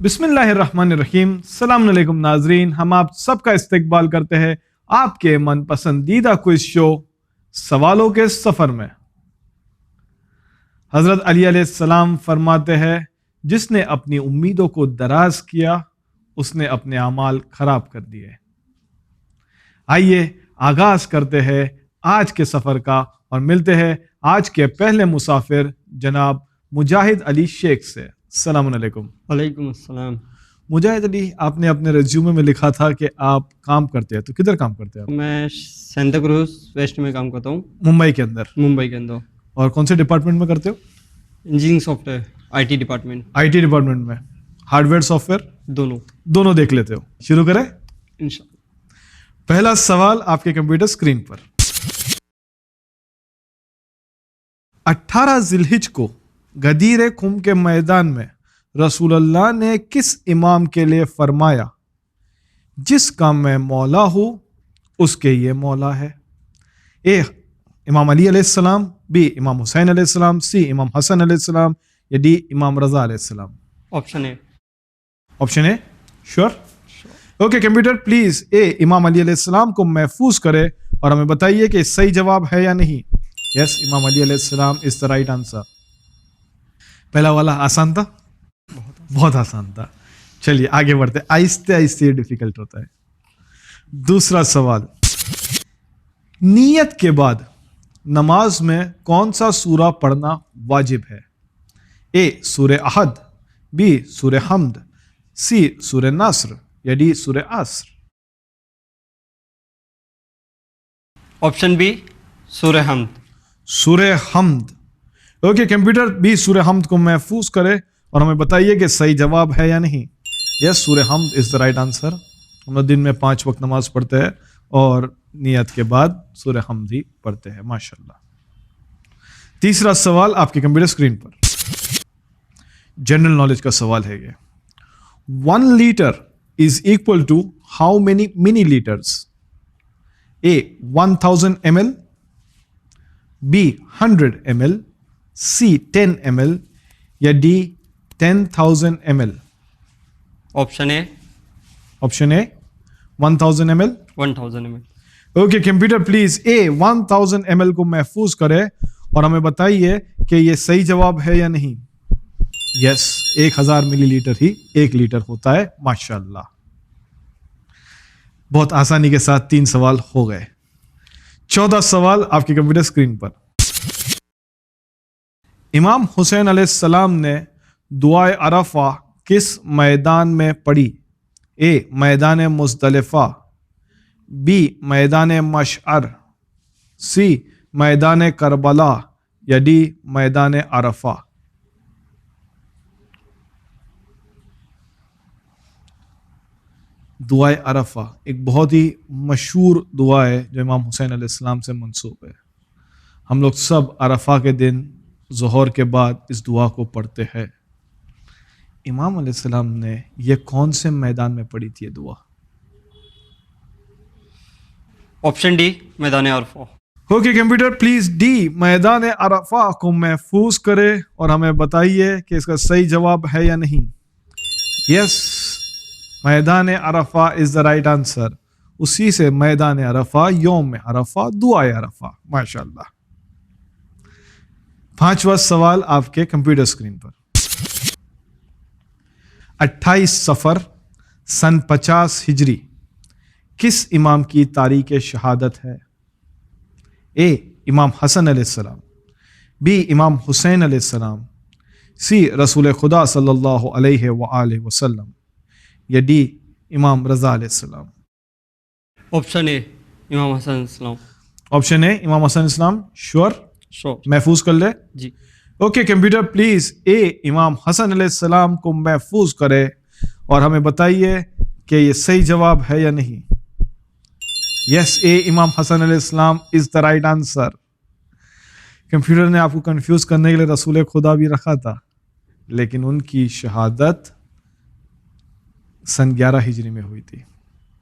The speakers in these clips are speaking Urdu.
بسم اللہ الرحمن الرحیم. السلام علیکم ناظرین, ہم آپ سب کا استقبال کرتے ہیں آپ کے من پسندیدہ کوئز شو سوالوں کے سفر میں. حضرت علی علیہ السلام فرماتے ہیں جس نے اپنی امیدوں کو دراز کیا اس نے اپنے اعمال خراب کر دیے. آئیے آغاز کرتے ہیں آج کے سفر کا اور ملتے ہیں آج کے پہلے مسافر جناب مجاہد علی شیخ سے. السلام علیکم. وعلیکم السلام. مجاہد علی, آپ نے اپنے ریزیومے میں لکھا تھا کہ آپ کام کرتے ہیں, تو کدھر کام کرتے ہیں آپ؟ میں سینتا کروز ویسٹ میں کام کرتا ہوں, ممبئی کے اندر. ممبئی کے اندر. اور کون سے ڈپارٹمنٹ میں کرتے ہو؟ Engineering software, I T department. I T department میں. ہارڈ ویئر سافٹ ویئر دونوں دیکھ لیتے ہو. شروع کریں انشاءاللہ. پہلا سوال آپ کے کمپیوٹر اسکرین پر. 18 ذی الحجہ کو غدیر خم کے میدان میں رسول اللہ نے کس امام کے لیے فرمایا جس کا میں مولا ہوں اس کے یہ مولا ہے؟ اے امام علی علیہ السلام, بی امام حسین علیہ السلام, سی امام حسن علیہ السلام, یا ڈی امام رضا علیہ السلام. Option A. آپشن اے شور. اوکے کمپیوٹر پلیز اے امام علی علیہ السلام کو محفوظ کرے اور ہمیں بتائیے کہ صحیح جواب ہے یا نہیں. یس, امام علی علیہ السلام از دا رائٹ آنسر. پہلا والا آسان تھا, بہت آسان تھا. چلیے آگے بڑھتے, آہستہ آہستہ ڈیفیکلٹ ہوتا ہے. دوسرا سوال, نیت کے بعد نماز میں کون سا سورہ پڑھنا واجب ہے؟ اے سورہ احد, بی سورہ حمد, سی سورہ نصر, یا ڈی سورہ عصر. آپشن بی سورہ حمد. سورہ حمد. اوکے کمپیوٹر بی سورہ حمد کو محفوظ کرے اور ہمیں بتائیے کہ صحیح جواب ہے یا نہیں. یس, سورہ حمد از دا رائٹ آنسر. ہم لوگ دن میں 5 وقت نماز پڑھتے ہیں اور نیت کے بعد سورہ حمد ہی پڑھتے ہیں, ماشاءاللہ. تیسرا سوال آپ کے کمپیوٹر اسکرین پر. جنرل نالج کا سوال ہے یہ. 1 litre is equal to how many millilitres? A 1000 ml, B 100 ml, C 10 ml, یا D 10,000 ml. Option A. Option A 1000 ml. 1000 ml. Okay computer please A 1000 ml کو محفوظ کرے اور ہمیں بتائیے کہ یہ صحیح جواب ہے یا نہیں. یس, 1000 ملی لیٹر ہی 1 لیٹر ہوتا ہے, ماشاءاللہ. بہت آسانی کے ساتھ 3 سوال ہو گئے. 14 سوال آپ کے کمپیوٹر اسکرین پر. امام حسین علیہ السلام نے دعائے عرفہ کس میدان میں پڑھی؟ اے میدان مزدلفہ, بی میدان مشعر, سی میدان کربلا, یا ڈی میدان عرفہ. دعائے عرفہ ایک بہت ہی مشہور دعا ہے جو امام حسین علیہ السلام سے منسوب ہے. ہم لوگ سب عرفہ کے دن ظہر کے بعد اس دعا کو پڑھتے ہیں. امام علیہ السلام نے یہ کون سے میدان میں پڑھی تھی یہ دعا؟ آپشن ڈی میدان عرفہ. اوکے کمپیوٹر پلیز ڈی میدان عرفہ کو محفوظ کرے اور ہمیں بتائیے کہ اس کا صحیح جواب ہے یا نہیں. یس, میدان عرفہ از دا رائٹ آنسر. اسی سے میدان عرفہ, یوم عرفہ, دعائے عرفہ, ماشاءاللہ. 5واں سوال آپ کے کمپیوٹر اسکرین پر. 28 صفر سن 50 ہجری کس امام کی تاریخ شہادت ہے؟ اے امام حسن علیہ السلام, بی امام حسین علیہ السلام, سی رسول خدا صلی اللہ علیہ وآلہ وسلم, یا ڈی امام رضا علیہ السلام. آپشن اے امام حسن علیہ السلام. آپشن اے امام حسن علیہ السلام. شور, محفوظ کر لے جی. اوکے کمپیوٹر پلیز اے امام حسن علیہ السلام کو محفوظ کرے اور ہمیں بتائیے کہ یہ صحیح جواب ہے یا نہیں. یس, اے امام حسن علیہ السلام از دا رائٹ آنسر. کمپیوٹر نے آپ کو کنفیوز کرنے کے لیے رسول خدا بھی رکھا تھا, لیکن ان کی شہادت سن 11 ہجری میں ہوئی تھی.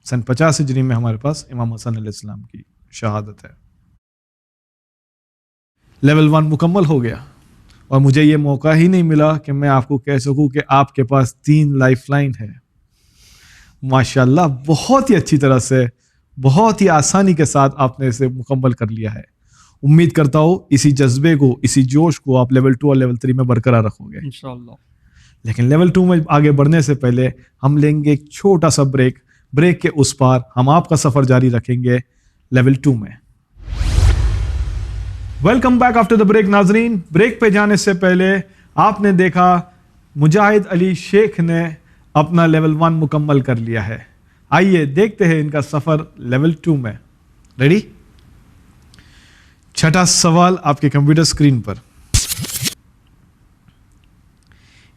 سن 50 ہجری میں ہمارے پاس امام حسن علیہ السلام کی شہادت ہے. لیول 1 مکمل ہو گیا. اور مجھے یہ موقع ہی نہیں ملا کہ میں آپ کو کہہ سکوں کہ آپ کے پاس 3 لائف لائن ہے. ماشاءاللہ بہت ہی اچھی طرح سے بہت ہی آسانی کے ساتھ آپ نے اسے مکمل کر لیا ہے. امید کرتا ہوں اسی جذبے کو اسی جوش کو آپ لیول 2 اور لیول 3 میں برقرار رکھو گے انشاءاللہ. لیکن لیول 2 میں آگے بڑھنے سے پہلے ہم لیں گے ایک چھوٹا سا بریک کے اس پار ہم آپ کا سفر جاری رکھیں گے لیول 2 میں. Welcome back after the break. ناظرین بریک پہ جانے سے پہلے آپ نے دیکھا مجاہد علی شیخ نے اپنا لیول 1 مکمل کر لیا ہے. آئیے دیکھتے ہیں ان کا سفر لیول 2 میں. ریڈی؟ چھٹا سوال آپ کے کمپیوٹر سکرین پر.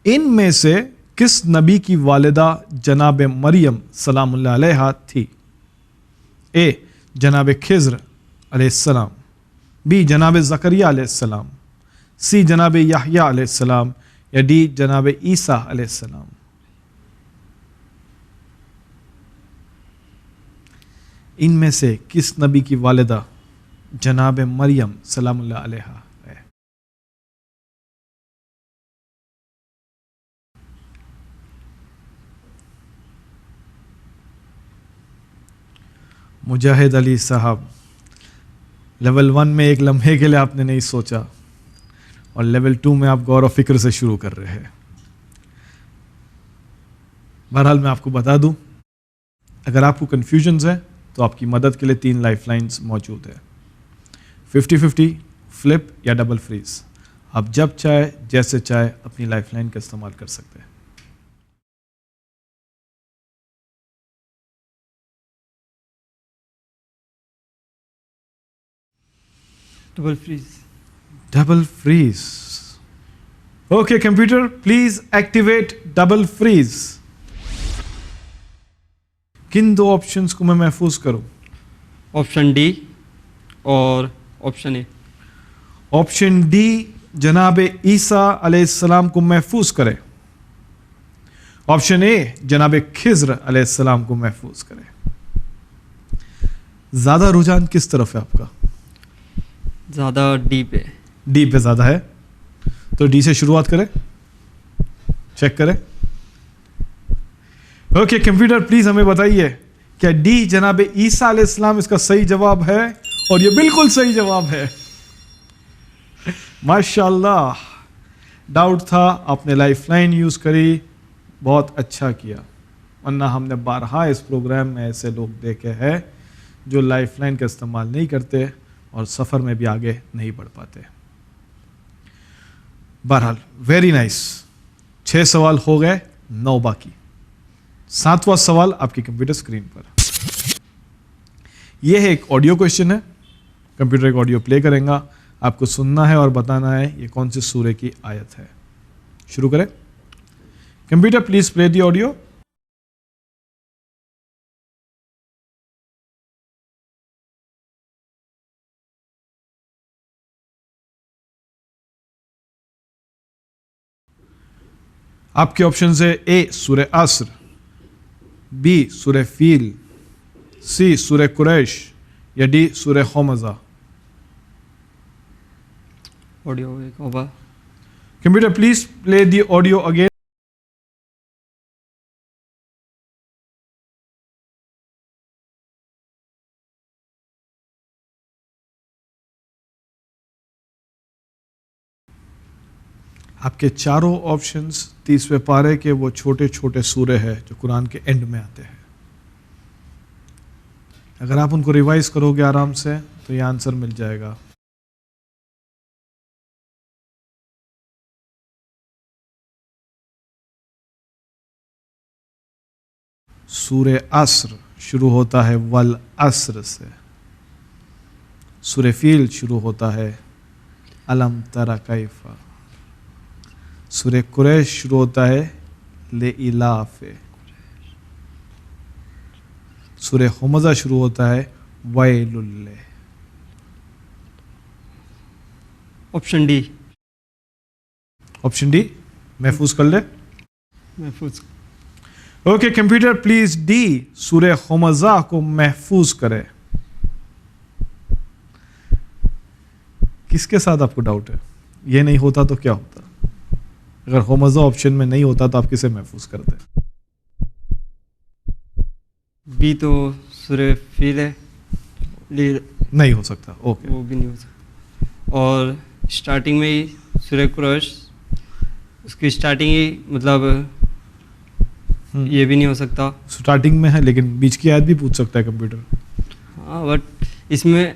ان میں سے کس نبی کی والدہ جناب مریم سلام اللہ علیہا تھی؟ اے جناب خضر علیہ السلام، بی جناب زکریہ علیہ السلام، سی جناب یحییٰ علیہ السلام، یا ڈی جناب عیسیٰ علیہ السلام. ان میں سے کس نبی کی والدہ جناب مریم سلام اللہ علیہا ہے؟ مجاہد علی صاحب لیول 1 میں ایک لمحے کے لیے آپ نے نہیں سوچا اور لیول 2 میں آپ غور و فکر سے شروع کر رہے ہیں. بہرحال میں آپ کو بتا دوں اگر آپ کو کنفیوژنز ہے تو آپ کی مدد کے لیے 3 لائف لائنز موجود ہے. 50-50 فلپ یا ڈبل فریز. آپ جب چاہے جیسے چاہے اپنی لائف لائن کا استعمال کر سکتے ہیں. Double freeze. Double freeze. Okay computer please activate double freeze. کن 2 آپشنز کو میں محفوظ کروں؟ آپشن ڈی اور آپشن اے. آپشن ڈی جناب عیسیٰ علیہ السلام کو محفوظ کرے. آپشن اے جناب خضر علیہ السلام کو محفوظ کرے. زیادہ رجحان کس طرف ہے آپ کا؟ زیادہ ڈی پہ. ڈی پہ زیادہ ہے تو ڈی سے شروعات کریں، چیک کریں. اوکے کمپیوٹر پلیز ہمیں بتائیے کیا ڈی جناب عیسیٰ علیہ السلام اس کا صحیح جواب ہے؟ اور یہ بالکل صحیح جواب ہے. ماشاءاللہ ڈاؤٹ تھا، آپ نے لائف لائن یوز کری، بہت اچھا کیا. ورنہ ہم نے بارہا اس پروگرام میں ایسے لوگ دیکھے ہیں جو لائف لائن کا استعمال نہیں کرتے اور سفر میں بھی آگے نہیں بڑھ پاتے. بہرحال ویری نائس. 6 سوال ہو گئے، 9 باقی. 7واں سوال آپ کی کمپیوٹر اسکرین پر. یہ ہے ایک آڈیو کوشچن ہے. کمپیوٹر ایک آڈیو پلے کریں گا، آپ کو سننا ہے اور بتانا ہے یہ کون سی سورہ کی آیت ہے. شروع کریں. Computer please play the audio. آپ کے آپشنز ہے اے سورہ عصر، بی سورہ فیل، سی سورہ قریش، یا ڈی سورہ حمزہ. آڈیو ایک ہوگا. Computer please play the audio again. آپ کے چاروں آپشنز 30ویں پارے کے وہ چھوٹے چھوٹے سورے ہیں جو قرآن کے اینڈ میں آتے ہیں. اگر آپ ان کو ریوائز کرو گے آرام سے تو یہ آنسر مل جائے گا. سورہ عصر شروع ہوتا ہے والعصر سے. سورہ فیل شروع ہوتا ہے الم تر کیف. سورہ قریش شروع ہوتا ہے لإلاف. سورہ حمزہ شروع ہوتا ہے ویل لہ. Option D. آپشن ڈی محفوظ کر لے. محفوظ. اوکے کمپیوٹر پلیز ڈی سورہ حمزہ کو محفوظ کرے. کس کے ساتھ آپ کو ڈاؤٹ ہے؟ یہ نہیں ہوتا تو کیا ہوتا؟ اگر ہومزہ آپشن میں نہیں ہوتا تو آپ کسے محفوظ کرتے؟ بی تو سورہ فیل ہے، نہیں ہو سکتا. اوکے. وہ بھی نہیں ہو سکتا. اور اسٹارٹنگ میں ہی سورہ قریش، اس کی اسٹارٹنگ ہی مطلب یہ بھی نہیں ہو سکتا. سٹارٹنگ میں ہے لیکن بیچ کی آیت بھی پوچھ سکتا ہے کمپیوٹر. ہاں بٹ اس میں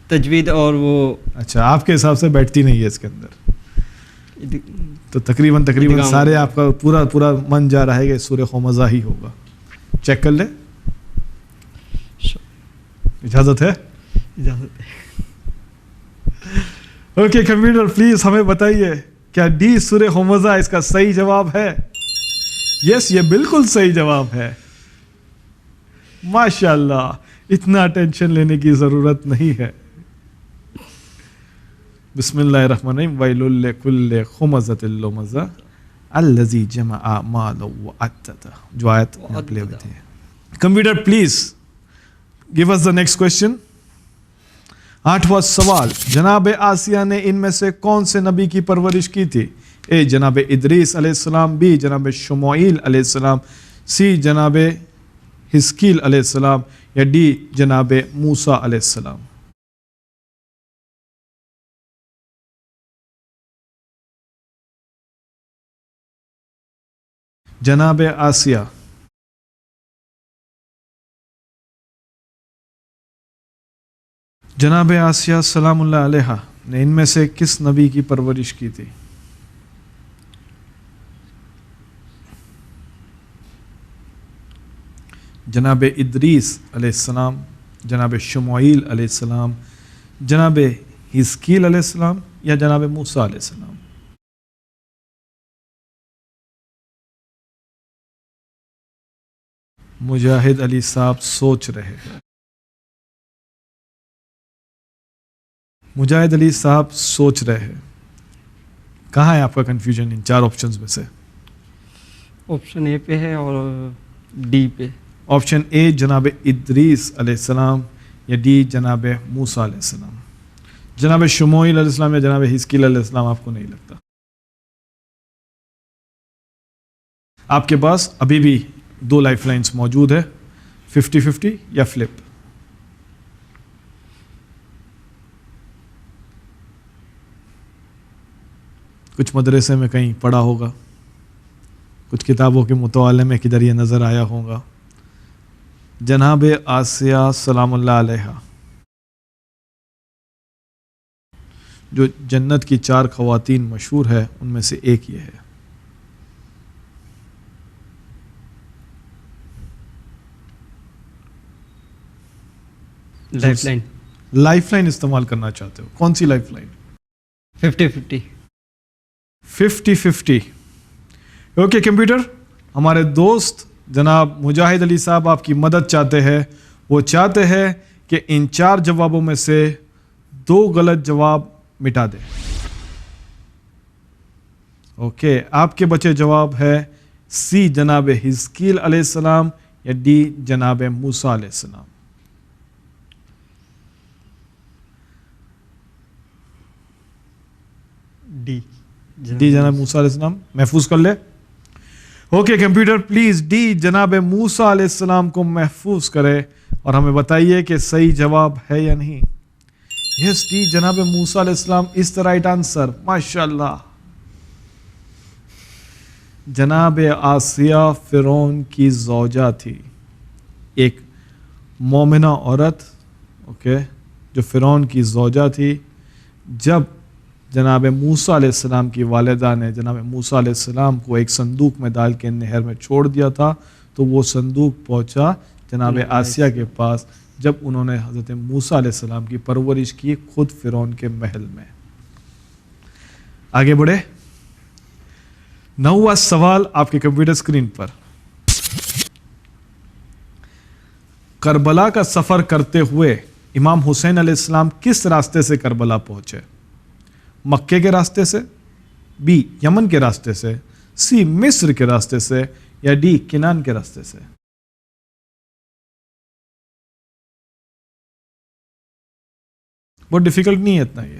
تجوید اور وہ اچھا آپ کے حساب سے بیٹھتی نہیں ہے اس کے اندر، تو تقریباً سارے آپ کا پورا من جا رہا ہے کہ سورہ ہومزہ ہی ہوگا. چیک کر لیں، اجازت ہے؟ اجازت ہے. اوکے کمپیوٹر پلیز ہمیں بتائیے کیا ڈی سورہ ہومزہ اس کا صحیح جواب ہے؟ یس یہ بالکل صحیح جواب ہے. ماشاء اللہ، اتنا ٹینشن لینے کی ضرورت نہیں ہے. بسم اللہ الرحمن الرحیم. ویل لکل ہمزۃ لمزہ الذی جمع مالا وعددہ، جو آیت پلے ہوئی تھی. Computer please give us the next question. 8واں سوال، جناب آسیہ نے ان میں سے کون سے نبی کی پرورش کی تھی؟ اے جناب ادریس علیہ السلام، بی جناب شموئیل علیہ السلام، سی جناب حزقیل علیہ السلام، یا ڈی جناب موسیٰ علیہ السلام. جناب آسیہ، جناب آسیہ سلام اللہ علیہ نے ان میں سے کس نبی کی پرورش کی تھی؟ جناب ادریس علیہ السلام، جناب شموئیل علیہ السلام، جناب حزقیل علیہ السلام، یا جناب موسیٰ علیہ السلام. مجاہد علی صاحب سوچ رہے ہیں. مجاہد علی صاحب سوچ رہے ہیں. کہاں ہے آپ کا کنفیوژن ان چار آپشنز میں سے؟ آپشن اے پہ ہے اور ڈی پہ. آپشن اے جناب ادریس علیہ السلام، یا ڈی جناب موسیٰ علیہ السلام. جناب شموئیل علیہ السلام یا جناب حزقیل علیہ السلام آپ کو نہیں لگتا؟ آپ کے پاس ابھی بھی 2 لائف لائنز موجود ہے، 50-50 یا فلپ. کچھ مدرسے میں کہیں پڑھا ہوگا، کچھ کتابوں کے مطالعے میں کدھر یہ نظر آیا ہوگا. جناب آسیہ سلام اللہ علیہ جو جنت کی 4 خواتین مشہور ہے ان میں سے ایک یہ ہے. Life line. لائف لائن استعمال کرنا چاہتے ہو؟ کون سی لائف لائن؟ 50-50. 50-50. اوکے کمپیوٹر، ہمارے دوست جناب مجاہد علی صاحب آپ کی مدد چاہتے ہیں. وہ چاہتے ہیں کہ ان 4 جوابوں میں سے 2 غلط جواب مٹا دیں. اوکے آپ کے بچے جواب ہے سی جناب حزقیل علیہ السلام، یا ڈی جناب موسیٰ علیہ السلام. ڈی جناب موسیٰ علیہ السلام محفوظ کر لے. اوکے کمپیوٹر پلیز ڈی جناب موسیٰ علیہ السلام کو محفوظ کرے اور ہمیں بتائیے کہ صحیح جواب ہے یا نہیں. یس ڈی جناب موسیٰ علیہ السلام از دا رائٹ آنسر. ماشاء اللہ. جناب آسیہ فرعون کی زوجہ تھی، ایک مومنہ عورت، اوکے، جو فرعون کی زوجہ تھی. جب جناب موسیٰ علیہ السلام کی والدہ نے جناب موسیٰ علیہ السلام کو ایک صندوق میں ڈال کے نہر میں چھوڑ دیا تھا، تو وہ صندوق پہنچا جناب آسیہ کے پاس جب انہوں نے حضرت موسیٰ علیہ السلام کی پرورش کی خود فرعون کے محل میں. آگے بڑھے. 9واں سوال آپ کے کمپیوٹر اسکرین پر. کربلا کا سفر کرتے ہوئے امام حسین علیہ السلام کس راستے سے کربلا پہنچے؟ مکے کے راستے سے، بی یمن کے راستے سے، سی مصر کے راستے سے، یا ڈی کنان کے راستے سے؟ بہت ڈیفیکلٹ نہیں ہے اتنا، یہ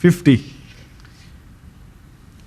50.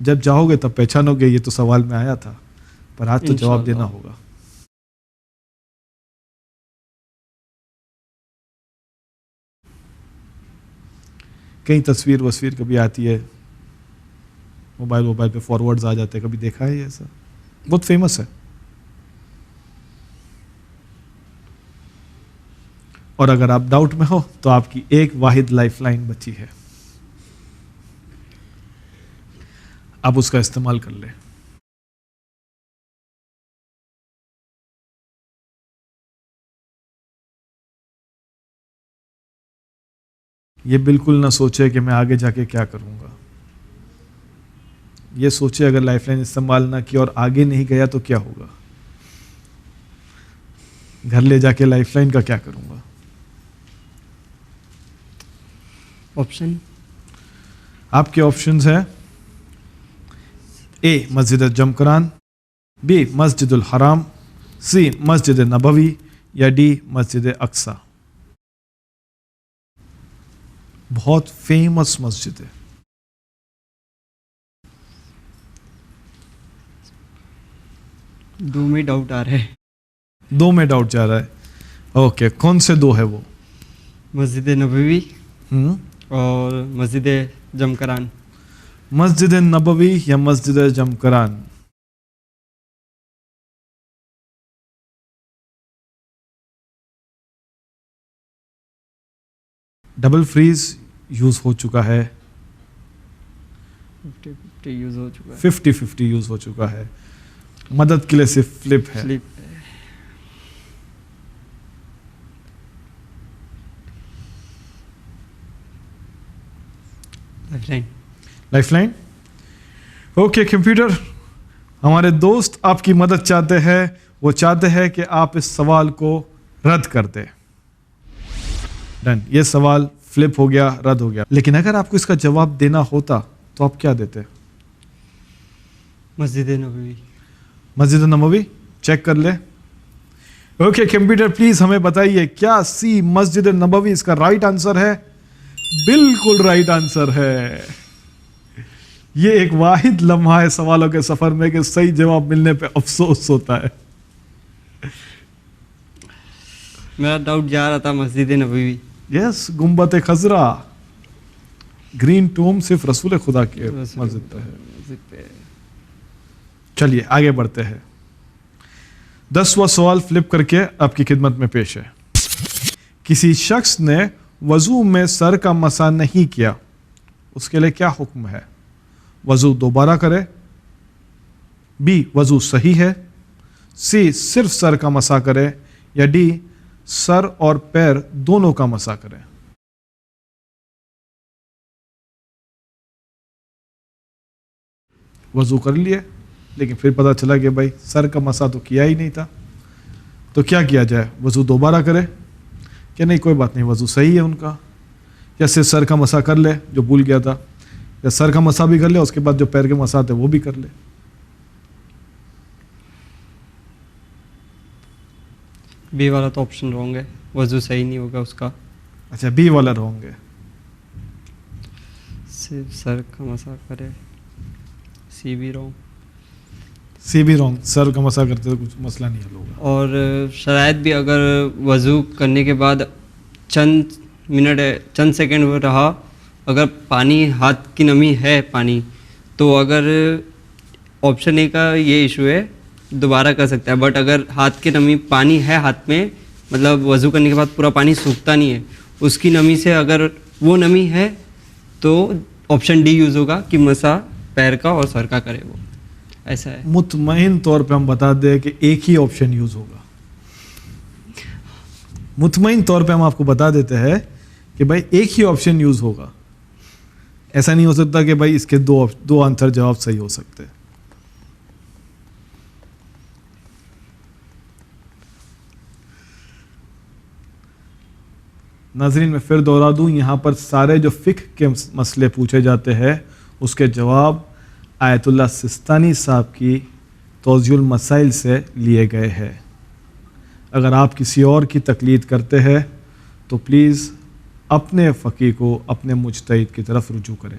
جب جاؤ گے تب پہچانو گے یہ تو سوال میں آیا تھا, پر آج تو جواب دینا ہوگا. کئی تصویر وصویر کبھی آتی ہے, موبائل پہ فارورڈز آ جاتے ہیں, کبھی دیکھا ہے ایسا؟ بہت فیمس ہے. اور اگر آپ ڈاؤٹ میں ہو تو آپ کی ایک واحد لائف لائن بچی ہے, آپ اس کا استعمال کر لیں. یہ بالکل نہ سوچے کہ میں آگے جا کے کیا کروں گا. یہ سوچے اگر لائف لائن استعمال نہ کیا اور آگے نہیں گیا تو کیا ہوگا. گھر لے جا کے لائف لائن کا کیا کروں گا. آپشن, آپ کے آپشنز ہیں اے مسجد جمکران, بی مسجد الحرام, سی مسجد نبوی, یا ڈی مسجد اقصی. بہت فیمس مسجد ہے. دو میں ڈاؤٹ آ رہا ہے. دو میں ڈاؤٹ جا رہا ہے. اوکے, کون سے دو ہے وہ؟ مسجد نبوی اور مسجد جمکران. مسجد نبوی یا مسجد جمکران؟ ڈبل فریز یوز ہو چکا ہے, 50-50 یوز ہو چکا ہے. 50-50 یوز ہو چکا ہے. مدد کے لیے صرف فلپ ہے. Life line. اوکے کمپیوٹر, ہمارے دوست آپ کی مدد چاہتے ہیں. وہ چاہتے ہیں کہ آپ اس سوال کو رد کر دیں. ڈن, یہ سوال فلپ ہو گیا, رد ہو گیا. لیکن اگر آپ کو اس کا جواب دینا ہوتا تو آپ کیا دیتے؟ مسجد نبوی. مسجد نبوی چیک کر لے. اوکے کمپیوٹر پلیز ہمیں بتائیے, کیا سی مسجد نبوی اس کا رائٹ آنسر ہے؟ بالکل رائٹ آنسر ہے. یہ ایک واحد لمحہ ہے سوالوں کے سفر میں کہ صحیح جواب ملنے پہ افسوس ہوتا ہے. میرا ڈاؤٹ جا رہا تھا مسجد نبوی. یس, گنبد خضرا, گرین ٹوم صرف رسول خدا کے مسجد پہ ہے. چلیے آگے بڑھتے ہیں. 10واں سوال فلپ کر کے آپ کی خدمت میں پیش ہے. کسی شخص نے وضو میں سر کا مسح نہیں کیا, اس کے لیے کیا حکم ہے؟ وضو دوبارہ کرے, بی وضو صحیح ہے, سی صرف سر کا مسح کرے, یا ڈی سر اور پیر دونوں کا مسح کرے. وضو کر لیے لیکن پھر پتا چلا کہ بھائی سر کا مسح تو کیا ہی نہیں تھا, تو کیا کیا جائے؟ وضو دوبارہ کرے کہ نہیں کوئی بات نہیں وضو صحیح ہے ان کا, یا صرف سر کا مسح کر لے جو بھول گیا تھا, یا سر کا مسح بھی کر لے اس کے بعد جو پیر کے مسح تھے وہ بھی کر لے. بی والا تو آپشن رانگ ہے, وضو صحیح نہیں ہوگا اس کا. اچھا بی والا رانگ ہے. صرف سر کا مسح کرے. سی بھی رانگ. سی بھی رانگ, سر کا مسح کرتے تو کچھ مسئلہ نہیں حل ہوگا. اور شاید بھی اگر وضو کرنے کے بعد چند منٹ چند سیکنڈ رہا, اگر پانی ہاتھ کی نمی ہے پانی, تو اگر آپشن اے کا یہ ایشو ہے دوبارہ کر سکتا ہے. بٹ اگر ہاتھ کی نمی پانی ہے ہاتھ میں, مطلب وضو کرنے کے بعد پورا پانی سوکھتا نہیں ہے, اس کی نمی سے اگر وہ نمی ہے تو آپشن ڈی یوز ہوگا کہ مسح پیر کا اور سر کا کرے. وہ ایسا ہے. مطمئن طور پہ ہم بتا دیں کہ ایک ہی آپشن یوز ہوگا. مطمئن طور پہ ہم آپ کو بتا دیتے ہیں کہ بھائی ایک ہی آپشن یوز ہوگا. ایسا نہیں ہو سکتا کہ بھائی اس کے دو آنسر جواب صحیح ہو سکتے. ناظرین میں پھر دوہرا دوں, یہاں پر سارے جو فقہ کے مسئلے پوچھے جاتے ہیں اس کے جواب آیت اللہ سستانی صاحب کی توضیح المسائل سے لیے گئے ہیں. اگر آپ کسی اور کی تقلید کرتے ہیں تو پلیز اپنے فقیہ کو اپنے مجتہد کی طرف رجوع کریں.